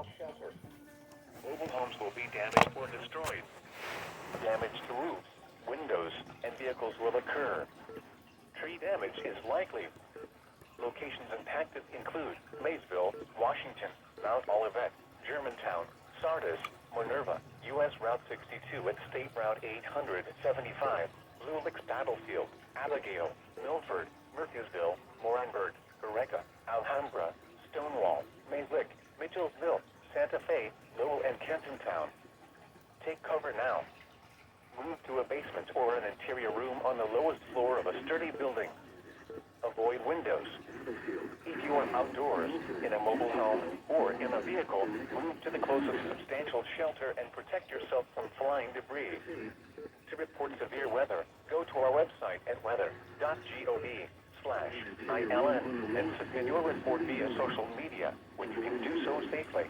without shelter. Mobile homes will be damaged or destroyed. Damage to roofs, windows, and vehicles will occur. Tree damage is likely. Locations impacted include Mayfield, Washington, Mount Olivet, Germantown, Sardis, Minerva, U.S. Route 62 at State Route 875, Blue Licks Battlefield, Abigail, Milford, Murphysville, Moranberg, Eureka, Alhambra, Stonewall, Maylick, Mitchellsville, Santa Fe, Lowell, and Kentontown. Take cover now. Move to a basement or an interior room on the lowest floor of a sturdy building. Avoid windows. If you are outdoors, in a mobile home, or in a vehicle, move to the closest substantial shelter and protect yourself from flying debris. To report severe weather, go to our website at weather.gov/ILN and submit your report via social media, when you can do so safely.